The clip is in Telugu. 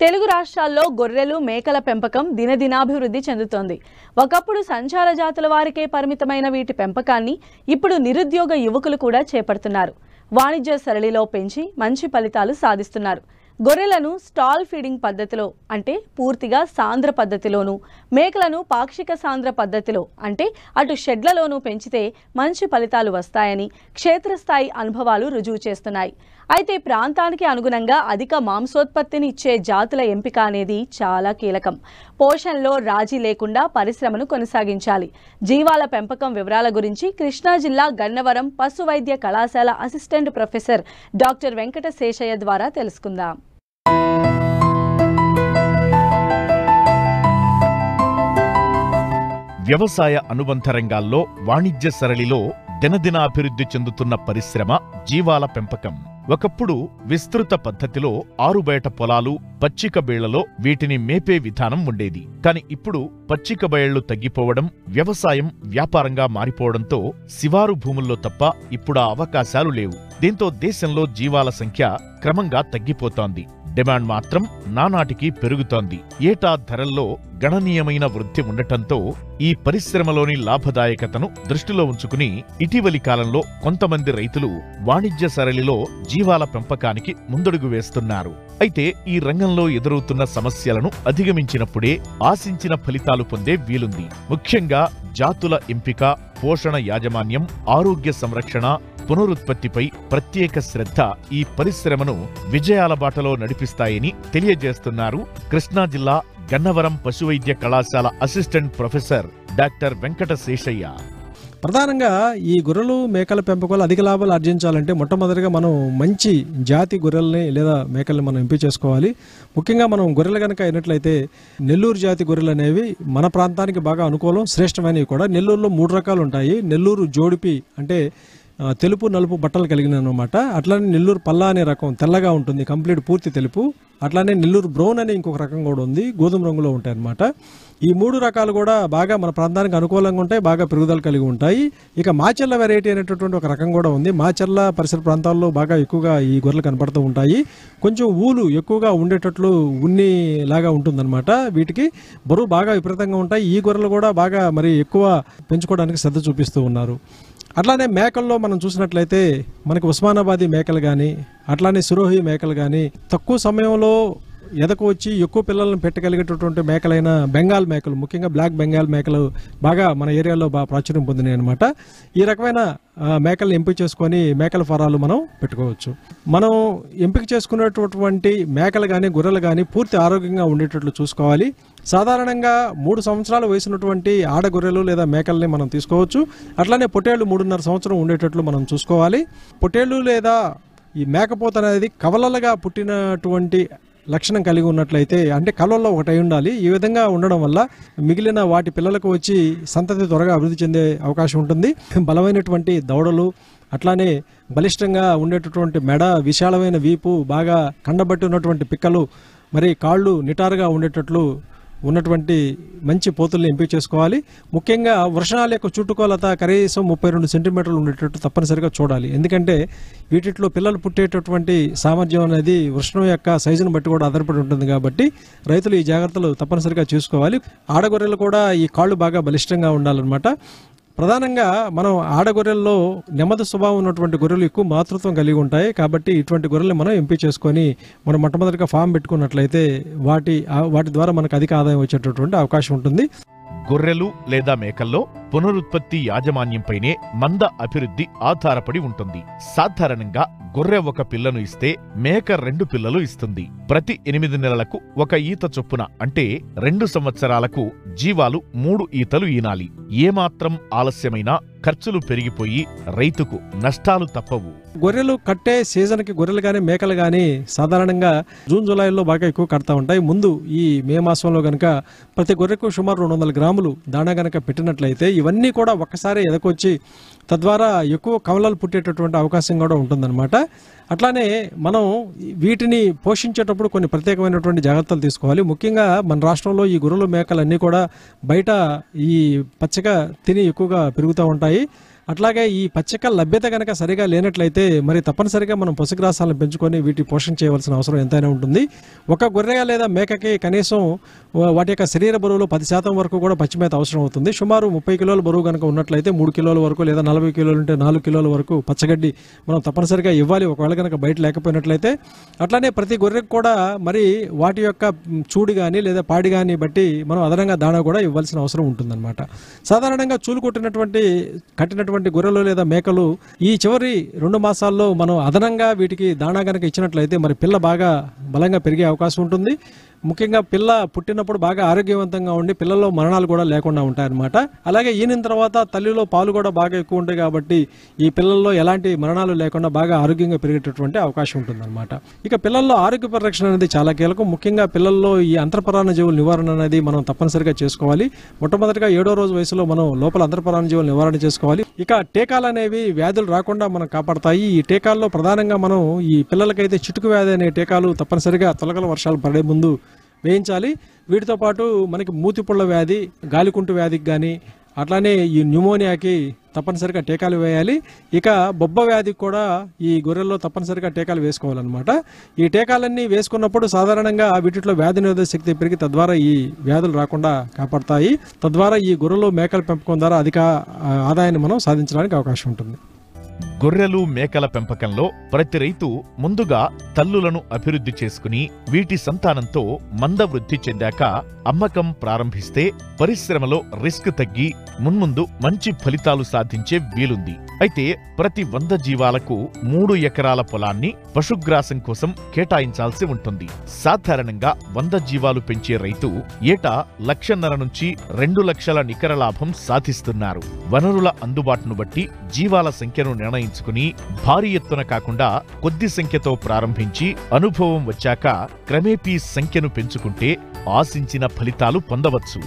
తెలుగు రాష్ట్రాల్లో గొర్రెలు మేకల పెంపకం దినదినాభివృద్ధి చెందుతోంది. ఒకప్పుడు సంచార జాతుల వారికే పరిమితమైన వీటి పెంపకాన్ని ఇప్పుడు నిరుద్యోగ యువకులు కూడా చేపడుతున్నారు. వాణిజ్య సరళిలో పెంచి మంచి ఫలితాలు సాధిస్తున్నారు. గొర్రెలను స్టాల్ ఫీడింగ్ పద్ధతిలో అంటే పూర్తిగా సాంద్ర పద్ధతిలోను, మేకలను పాక్షిక సాంద్ర పద్ధతిలో అంటే అటు షెడ్లలోనూ పెంచితే మంచి ఫలితాలు వస్తాయని క్షేత్రస్థాయి అనుభవాలు రుజువు చేస్తున్నాయి. అయితే ప్రాంతానికి అనుగుణంగా అధిక మాంసోత్పత్తిని ఇచ్చే జాతుల ఎంపిక అనేది చాలా కీలకం. పోషణలో రాజీ లేకుండా పరిశ్రమను కొనసాగించాలి. జీవాల పెంపకం వివరాల గురించి కృష్ణా జిల్లా గన్నవరం పశు వైద్య కళాశాల assistant professor doctor Venkata Seshaiah ద్వారా తెలుసుకుందాం. వ్యవసాయ అనుబంధ రంగాల్లో వాణిజ్య సరళిలో దినదిన అభివృద్ధి చెందుతున్న పరిశ్రమ జీవాల పెంపకం. ఒకప్పుడు విస్తృత పద్ధతిలో ఆరుబయట పొలాలు, పచ్చిక బేళ్లలో వీటిని మేపే విధానం ఉండేది. కాని ఇప్పుడు పచ్చిక బయళ్లు తగ్గిపోవడం, వ్యవసాయం వ్యాపారంగా మారిపోవడంతో శివారు భూముల్లో తప్ప ఇప్పుడు ఆ అవకాశాలు లేవు. దీంతో దేశంలో జీవాల సంఖ్య క్రమంగా తగ్గిపోతోంది. డిమాండ్ మాత్రం నానాటికి పెరుగుతోంది. ఏటా ధరల్లో గణనీయమైన వృద్ధి ఉండటంతో ఈ పరిశ్రమలోని లాభదాయకతను దృష్టిలో ఉంచుకుని ఇటీవలి కాలంలో కొంతమంది రైతులు వాణిజ్య సరళిలో జీవాల పెంపకానికి ముందడుగు వేస్తున్నారు. అయితే ఈ రంగంలో ఎదురవుతున్న సమస్యలను అధిగమించినప్పుడే ఆశించిన ఫలితాలు పొందే వీలుంది. ముఖ్యంగా జాతుల ఎంపిక, పోషణ యాజమాన్యం, ఆరోగ్య సంరక్షణ, పునరుత్పత్తిపై ప్రత్యేక శ్రద్ధ ఈ పరిశ్రమను విజయాల బాటలో నడిపిస్తాయని తెలియజేస్తున్నారు కృష్ణా జిల్లా గన్నవరం పశువైద్య కళాశాల assistant professor doctor Venkata Seshaiah. ప్రధానంగా ఈ గొర్రెలు మేకల పెంపకంలో అధిక లాభాలు ఆర్జించాలంటే మొట్టమొదటిగా మనం మంచి జాతి గొర్రెల్ని లేదా మేకల్ని మనం ఎంపిక చేసుకోవాలి. ముఖ్యంగా మనం గొర్రెలు కనుక అయినట్లయితే నెల్లూరు జాతి గొర్రెలు అనేవి మన ప్రాంతానికి బాగా అనుకూలం, శ్రేష్టమైనవి కూడా. నెల్లూరులో 3 రకాలు ఉంటాయి. నెల్లూరు జోడిపి అంటే తెలుపు నలుపు బట్టలు కలిగిన అనమాట. అట్లానే నెల్లూరు పల్లా అనే రకం తెల్లగా ఉంటుంది, కంప్లీట్ పూర్తి తెలుపు. అట్లానే నెల్లూరు బ్రౌన్ అనే ఇంకొక రకం కూడా ఉంది, గోధుమ రంగులో ఉంటాయి అన్నమాట. ఈ 3 రకాలు కూడా బాగా మన ప్రాంతానికి అనుకూలంగా ఉంటాయి, బాగా పెరుగుదల కలిగి ఉంటాయి. ఇక మాచెల్ల వెరైటీ అనేటటువంటి ఒక రకం కూడా ఉంది. మాచెల్ల పరిసర ప్రాంతాల్లో బాగా ఎక్కువగా ఈ గొర్రెలు కనపడుతూ ఉంటాయి. కొంచెం ఊలు ఎక్కువగా ఉండేటట్లు ఉన్ని లాగా ఉంటుందన్నమాట. వీటికి బరువు బాగా విపరీతంగా ఉంటాయి. ఈ గొర్రెలు కూడా బాగా మరి ఎక్కువ పెంచుకోవడానికి శ్రద్ధ చూపిస్తూ ఉన్నారు. అట్లానే మేకల్లో మనం చూసినట్లయితే మనకి ఉస్మానాబాదీ మేకలు కానీ, అట్లానే సిరోహి మేకలు కానీ, తక్కువ సమయంలో ఎదకు వచ్చి ఎక్కువ పిల్లలను పెట్టగలిగేటటువంటి మేకలైన బెంగాల్ మేకలు, ముఖ్యంగా బ్లాక్ బెంగాల్ మేకలు బాగా మన ఏరియాలో బాగా ప్రాచుర్యం పొందినాయి అనమాట. ఈ రకమైన మేకలను ఎంపిక చేసుకొని మేకల ఫారాలు మనం పెట్టుకోవచ్చు. మనం ఎంపిక చేసుకునేటటువంటి మేకలు కానీ గొర్రెలు కానీ పూర్తి ఆరోగ్యంగా ఉండేటట్లు చూసుకోవాలి. సాధారణంగా 3 సంవత్సరాల వయసున్నటువంటి ఆడ గొర్రెలు లేదా మేకల్ని మనం తీసుకోవచ్చు. అట్లానే పొట్టేళ్లు 3.5 సంవత్సరం ఉండేటట్లు మనం చూసుకోవాలి. పొట్టేళ్లు లేదా ఈ మేకపోత అనేది కవలలుగా పుట్టినటువంటి లక్షణం కలిగి ఉన్నట్లయితే, అంటే కవలల్లో ఒకటి అయి ఉండాలి. ఈ విధంగా ఉండడం వల్ల మిగిలిన వాటి పిల్లలకు వచ్చి సంతతి త్వరగా అభివృద్ధి చెందే అవకాశం ఉంటుంది. బలమైనటువంటి దవడలు, అట్లానే బలిష్టంగా ఉండేటటువంటి మెడ, విశాలమైన వీపు, బాగా కండబట్టి ఉన్నటువంటి పిక్కలు, మరి కాళ్ళు నిటారుగా ఉండేటట్లు ఉన్నటువంటి మంచి పోతుల్ని ఎంపిక చేసుకోవాలి. ముఖ్యంగా వృషణాల యొక్క చుట్టుకొలత కనీసం 32 సెంటీమీటర్లు ఉండేటట్టు తప్పనిసరిగా చూడాలి. ఎందుకంటే వీటిలో పిల్లలు పుట్టేటటువంటి సామర్థ్యం అనేది వృషణం యొక్క సైజును బట్టి కూడా ఆధారపడి ఉంటుంది. కాబట్టి రైతులు ఈ జాగ్రత్తలు తప్పనిసరిగా చూసుకోవాలి. ఆడగొర్రెలు కూడా ఈ కాళ్ళు బాగా బలిష్టంగా ఉండాలన్నమాట. ప్రధానంగా మనం ఆడగొర్రెల్లో నెమ్మది స్వభావం ఉన్నటువంటి గొర్రెలు ఎక్కువ మాతృత్వం కలిగి ఉంటాయి. కాబట్టి ఇటువంటి గొర్రెల్ని మనం ఎంపిక చేసుకొని మనం మొట్టమొదటిగా ఫామ్ పెట్టుకున్నట్లయితే వాటి ద్వారా మనకు అధిక ఆదాయం వచ్చేటటువంటి అవకాశం ఉంటుంది. గొర్రెలు లేదా మేకల్లో పునరుత్పత్తి యాజమాన్యంపైనే మంద అభివృద్ధి ఆధారపడి ఉంటుంది. సాధారణంగా గొర్రె 1 పిల్లను ఇస్తే మేక 2 పిల్లలు ఇస్తుంది. ప్రతి 8 నెలలకు 1 ఈత చొప్పున అంటే 2 సంవత్సరాలకు జీవాలు 3 ఈతలు ఈనాలి. ఏమాత్రం ఆలస్యమైనా ఖర్చులు పెరిగిపోయి రైతుకు నష్టాలు తప్పవు. గొర్రెలు కట్టే సీజన్కి గొర్రెలు కానీ మేకలు కానీ సాధారణంగా జూన్ జూలైలో బాగా ఎక్కువ కడతా ఉంటాయి. ముందు ఈ మే మాసంలో కనుక ప్రతి గొర్రెకు సుమారు 200 గ్రాములు దాణా కనుక పెట్టినట్లయితే ఇవన్నీ కూడా ఒక్కసారి ఎదకొచ్చి తద్వారా ఎక్కువ కవలలు పుట్టేటటువంటి అవకాశం కూడా ఉంటుందన్నమాట. అట్లానే మనం వీటిని పోషించేటప్పుడు కొన్ని ప్రత్యేకమైనటువంటి జాగ్రత్తలు తీసుకోవాలి. ముఖ్యంగా మన రాష్ట్రంలో ఈ గొర్రెలు మేకలు అన్నీ కూడా బయట ఈ పచ్చగా తిని ఎక్కువగా పెరుగుతూ ఉంటాయి. అట్లాగే ఈ పచ్చిక లభ్యత కనుక సరిగా లేనట్లయితే మరి తప్పనిసరిగా మనం పశుగ్రాసాలను పెంచుకొని వీటి పోషణ చేయవలసిన అవసరం ఎంతైనా ఉంటుంది. ఒక గొర్రె లేదా మేకకి కనీసం వాటి యొక్క శరీర బరువులో 10% వరకు కూడా పచ్చిమేత అవసరం అవుతుంది. సుమారు 30 కిలోల బరువు కనుక ఉన్నట్లయితే 3 కిలోల వరకు లేదా 40 కిలోలు ఉంటే 4 కిలోల వరకు పచ్చగడ్డి మనం తప్పనిసరిగా ఇవ్వాలి, ఒకవేళ కనుక బయట లేకపోయినట్లయితే. అట్లానే ప్రతి గొర్రెకు కూడా మరి వాటి యొక్క చూడి కానీ లేదా పాడి కానీ బట్టి మనం అదనంగా దాణా కూడా ఇవ్వాల్సిన అవసరం ఉంటుందన్నమాట. సాధారణంగా చూలు కట్టినటువంటి గొర్రెలు లేదా మేకలు ఈ చివరి 2 మాసాల్లో మనం అదనంగా వీటికి దాణా కనుక ఇచ్చినట్లయితే మరి పిల్ల బాగా బలంగా పెరిగే అవకాశం ఉంటుంది. ముఖ్యంగా పిల్ల పుట్టినప్పుడు బాగా ఆరోగ్యవంతంగా ఉండి పిల్లల్లో మరణాలు కూడా లేకుండా ఉంటాయన్నమాట. అలాగే ఈనిన తర్వాత తల్లిలో పాలు కూడా బాగా ఎక్కువ ఉంటాయి కాబట్టి ఈ పిల్లల్లో ఎలాంటి మరణాలు లేకుండా బాగా ఆరోగ్యంగా పెరిగేటటువంటి అవకాశం ఉంటుందన్నమాట. ఇక పిల్లల్లో ఆరోగ్య పరిరక్షణ అనేది చాలా కీలకం. ముఖ్యంగా పిల్లల్లో ఈ అంతర్పరాణ జీవుల నివారణ అనేది మనం తప్పనిసరిగా చేసుకోవాలి. మొట్టమొదటిగా 7వ రోజు వయసులో మనం లోపల అంతర్పరాణ జీవుల నివారణ చేసుకోవాలి. ఇక టీకాలు అనేవి వ్యాధులు రాకుండా మనం కాపాడతాయి. ఈ టీకాల్లో ప్రధానంగా మనం ఈ పిల్లలకైతే చిటుకు వ్యాధి అనే టీకాలు తప్పనిసరిగా తొలకల వర్షాలు పడే ముందు వేయించాలి. వీటితో పాటు మనకి మూతిపుళ్ళ వ్యాధి, గాలికుంటు వ్యాధికి కానీ అట్లానే ఈ న్యూమోనియాకి తప్పనిసరిగా టీకాలు వేయాలి. ఇక బొబ్బ వ్యాధికి కూడా ఈ గొర్రెల్లో తప్పనిసరిగా టీకాలు వేసుకోవాలన్నమాట. ఈ టీకాలన్నీ వేసుకున్నప్పుడు సాధారణంగా వీటిలో వ్యాధి నిరోధక శక్తి పెరిగి తద్వారా ఈ వ్యాధులు రాకుండా కాపాడతాయి. తద్వారా ఈ గొర్రెలు మేకల పెంపకం ద్వారా అధిక ఆదాయాన్ని మనం సాధించడానికి అవకాశం ఉంటుంది. గొర్రెలు మేకల పెంపకంలో ప్రతి రైతు ముందుగా తల్లులను అభివృద్ధి చేసుకుని వీటి సంతానంతో మంద వృద్ధి చెందాక అమ్మకం ప్రారంభిస్తే పరిశ్రమలో రిస్క్ తగ్గి మున్ముందు మంచి ఫలితాలు సాధించే వీలుంది. అయితే ప్రతి 100 జీవాలకు 3 ఎకరాల పొలాన్ని పశుగ్రాసం కోసం కేటాయించాల్సి ఉంటుంది. సాధారణంగా 100 జీవాలు పెంచే రైతు ఏటా 1,50,000 నుంచి 2 లక్షల నికర లాభం సాధిస్తున్నారు. వనరుల అందుబాటును బట్టి జీవాల సంఖ్యను నిర్ణయించుకుని భారీ ఎత్తున కాకుండా కొద్ది సంఖ్యతో ప్రారంభించి అనుభవం వచ్చాక క్రమేపీ సంఖ్యను పెంచుకుంటే ఆశించిన ఫలితాలు పొందవచ్చు.